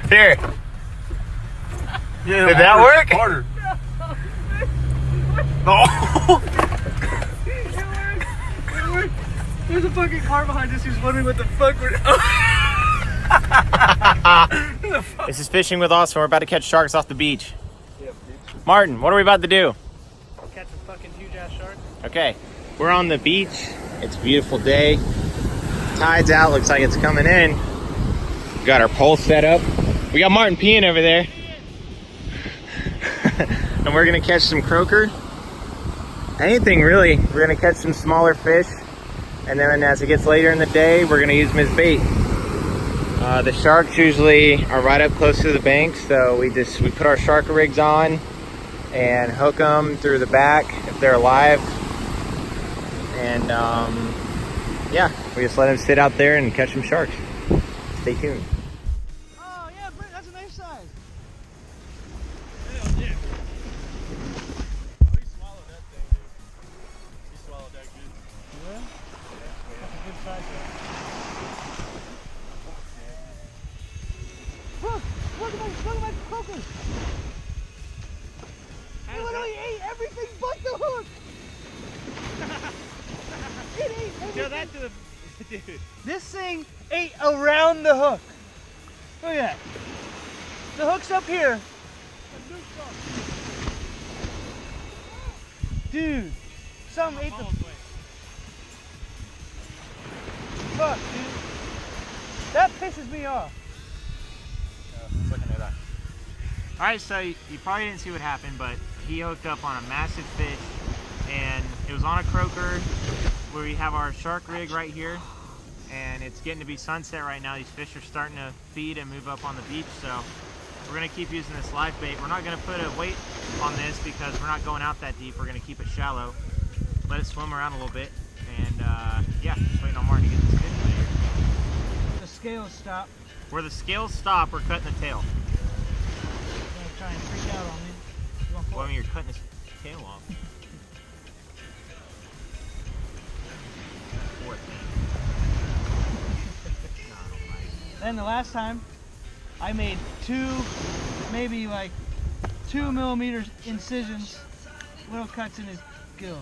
Here. Yeah, did that work? Harder. Oh. It worked. There's a fucking car behind us who's wondering what the fuck we're. This is Fishing with Austin. We're about to catch sharks off the beach. Martin, what are we about to do? Catch a fucking huge ass shark. Okay, we're on the beach. It's a beautiful day. Tide's out, looks like it's coming in. We got our pole set up. We got Martin peeing over there. And we're gonna catch some croaker. Anything really. We're gonna catch some smaller fish. And then as it gets later in the day, we're gonna use them as bait. The sharks usually are right up close to the bank, so we put our shark rigs on and hook them through the back if they're alive. And yeah, we just let them sit out there and catch some sharks. Stay tuned. Oh yeah, Brent, that's a nice size. Hell yeah. Oh, he swallowed that thing, dude. He swallowed that good. Yeah? That's a good size though. Look at my croakers. He literally ate everything but the hook. It ate everything. Tell that to the dude. This thing ate around the hook. Look at that. The hook's up here. Dude, something ate the fuck, dude. That pisses me off. Let's look into that. Alright, so you probably didn't see what happened, but he hooked up on a massive fish, and it was on a croaker where we have our shark rig right here, and it's getting to be sunset right now. These fish are starting to feed and move up on the beach, so we're going to keep using this live bait. We're not going to put a weight on this because we're not going out that deep. We're going to keep it shallow, let it swim around a little bit, and yeah, just waiting on Martin to get this fish later. The scales stop. Where the scales stop, we're cutting the tail. He's gonna try and freak out on me. You want Well, I pull? mean, you're cutting his tail off. Poor thing. No, I don't like it. Then the last time, I made maybe like 2 millimeter incisions, little cuts in his gill,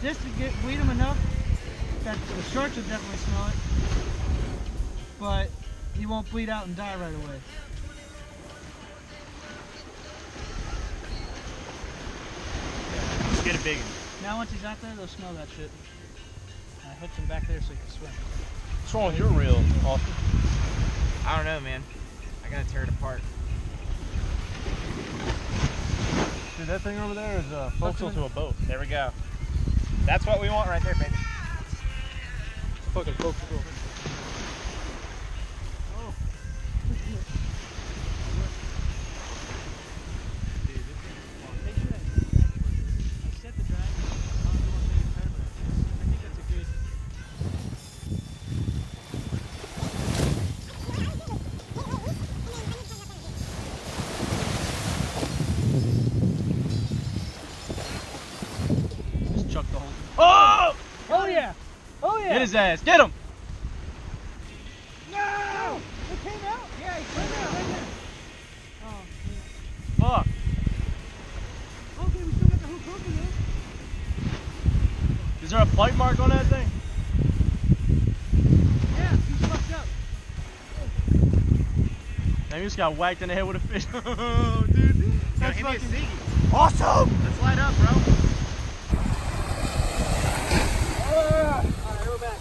just to bleed him enough that the sharks will definitely smell it, but he won't bleed out and die right away. Let's get a big one. Now once he's out there, they'll smell that shit. I hooked him back there so he can swim. What's wrong with your reel, Austin? I don't know, man. I gotta tear it apart. Dude, that thing over there is focused onto a boat. There we go. That's what we want right there, baby. Fucking focus over. Oh! Oh yeah! Oh yeah! Get his ass. Get him. No! It came out? Yeah, it came out right there. Oh, Fuck. yeah. Okay, we still got the hook hooking though. Is there a bite mark on that thing? Yeah, he's fucked up. Damn, you just got whacked in the head with a fish. Oh, dude. That's hit me a fucking Ziggy. awesome. Let's light up, bro. Alright, we're back.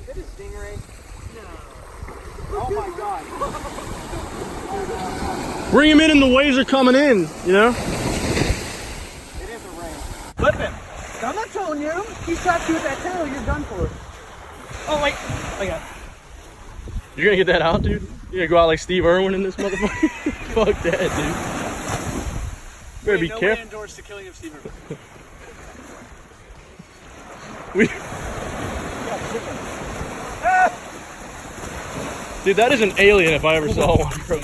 Is it a stingray? No. Oh my god. Bring him in and the waves are coming in, you know? It is a ray. Flip him. I'm not telling you. He tapped you with that tail, you're done for. Oh wait. I got it. You're gonna get that out, dude? You're gonna go out like Steve Irwin in this motherfucker? Fuck that, dude. Better be careful. endorse the killing of Steve Irwin. We... Dude, that is an alien if I ever saw one, bro.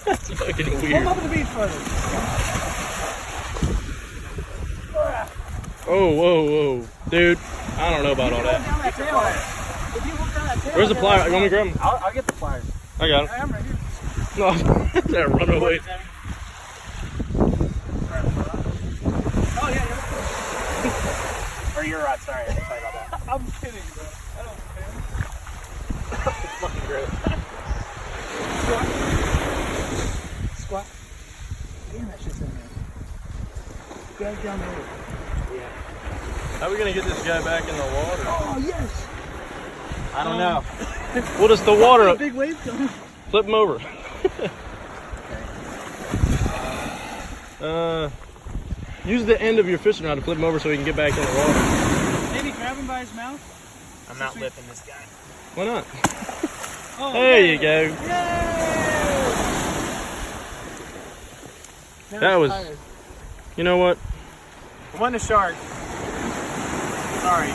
That's fucking Come weird. up to the beach further. Oh, whoa, whoa. Dude, I don't know about all that. Down that tail. If you look down that tail. Where's the pliers? You want me to grab them? I'll get the pliers. I got I am right here. them. No, that run away. Oh, yeah. Or your rod, sorry. Sorry about that. I'm kidding, bro. I don't care. Fucking great. Squat. Damn, that shit's in there. Drag down the road. How are we gonna get this guy back in the water? Oh, yes. I don't know. We'll just the water up. Big wave coming. Flip him over. Use the end of your fishing rod to flip him over so he can get back in the water. Maybe grab him by his mouth. I'm not lipping this guy. Why not? Oh, There you go. Yay! That was- You know what? I won the shark. Sorry.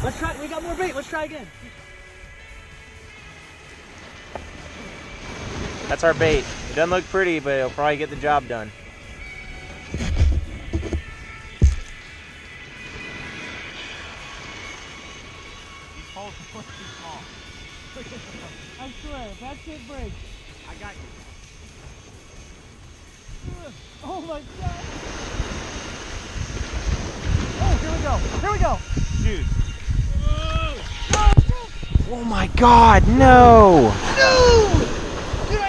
Let's try. We got more bait. Let's try again. That's our bait. It doesn't look pretty, but it'll probably get the job done. These holes are too small. I swear, if that shit breaks. I got you. Oh my god. Oh, here we go. Here we go. Dude. Oh my god, no! No! Dude,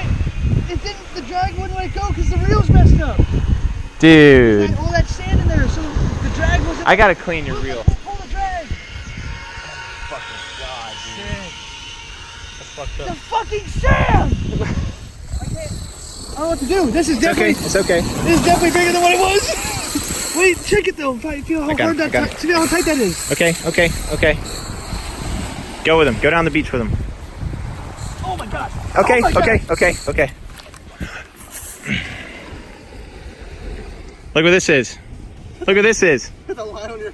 it didn't. The drag wouldn't let it go because the reel's messed up. Dude. All that sand in there, so the drag wasn't. I gotta clean your reel. Pull the drag. Fucking god, dude. That's fucked The up. fucking sand! I can't. I don't know what to do. This is definitely. It's okay. This is definitely bigger than what it was. Wait, check it though. Feel how I got hard it, I that. got it. See how tight that is. Okay, okay, okay. Go with him. Go down the beach with him. Oh my god. Okay, Oh my God. okay, okay, okay. Look what this is. Look what this is. The line on your.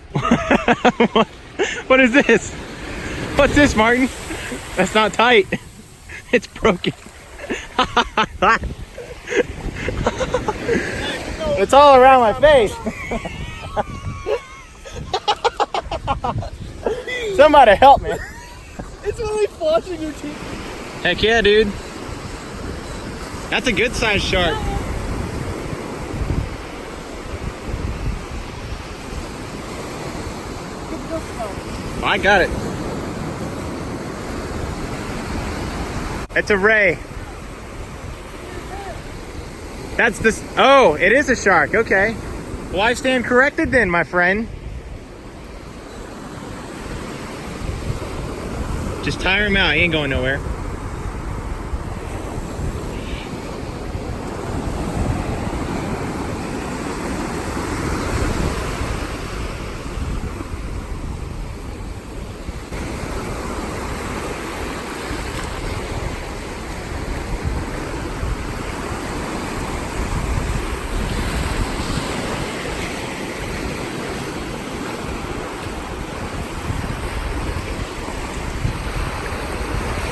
What is this? What's this, Martin? That's not tight. It's broken. It's all around my face. Somebody help me. It's only flossing your teeth. Heck yeah, dude. That's a good sized shark. I got it. It's a ray. That's this. Oh, it is a shark. Okay. Well, I stand corrected then, my friend. Just tire him out. He ain't going nowhere.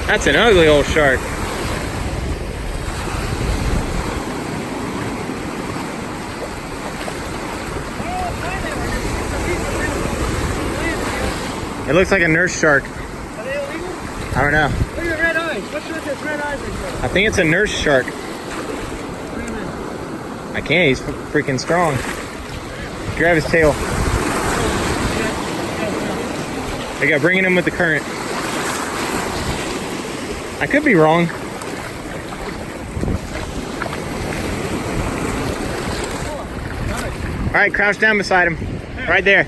That's an ugly old shark. It looks like a nurse shark. Are they illegal? I don't know. Look at the red eyes. What's with this red eyes? I think it's a nurse shark. Bring him in. I can't. He's freaking strong. Grab his tail. There you go. Bringing him with the current. I could be wrong. All right, crouch down beside him. Right there.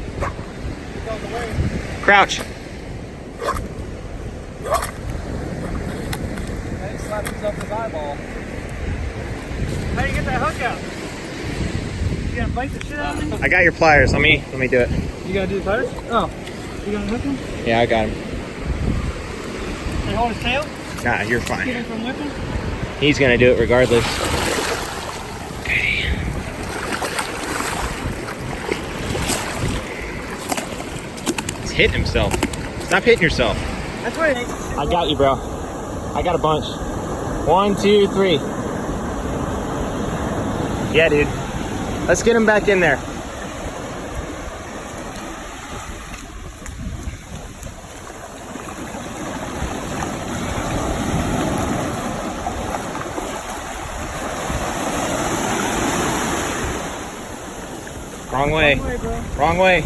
Crouch. I think slapped his up his eyeball. How do you get that hook out? You gonna bite the shit out of me? I got your pliers. Let me do it. You gotta do the pliers? Oh. You gonna hook him? Yeah, I got him. And hold his tail? Nah, you're Keep fine. him from whipping? He's gonna do it regardless. Okay. He's hitting himself. Stop hitting yourself. That's right. I got you, bro. I got a bunch. 1, 2, 3. Yeah, dude. Let's get him back in there. Wrong way. Wrong way, bro. Wrong way.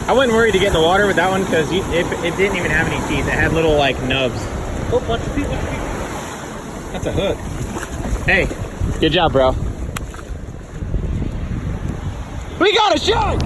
I wasn't worried to get in the water with that one because it didn't even have any teeth. It had little like nubs. Oh, watch your feet, watch your feet. That's a hook. Hey, good job, bro. We got a shark!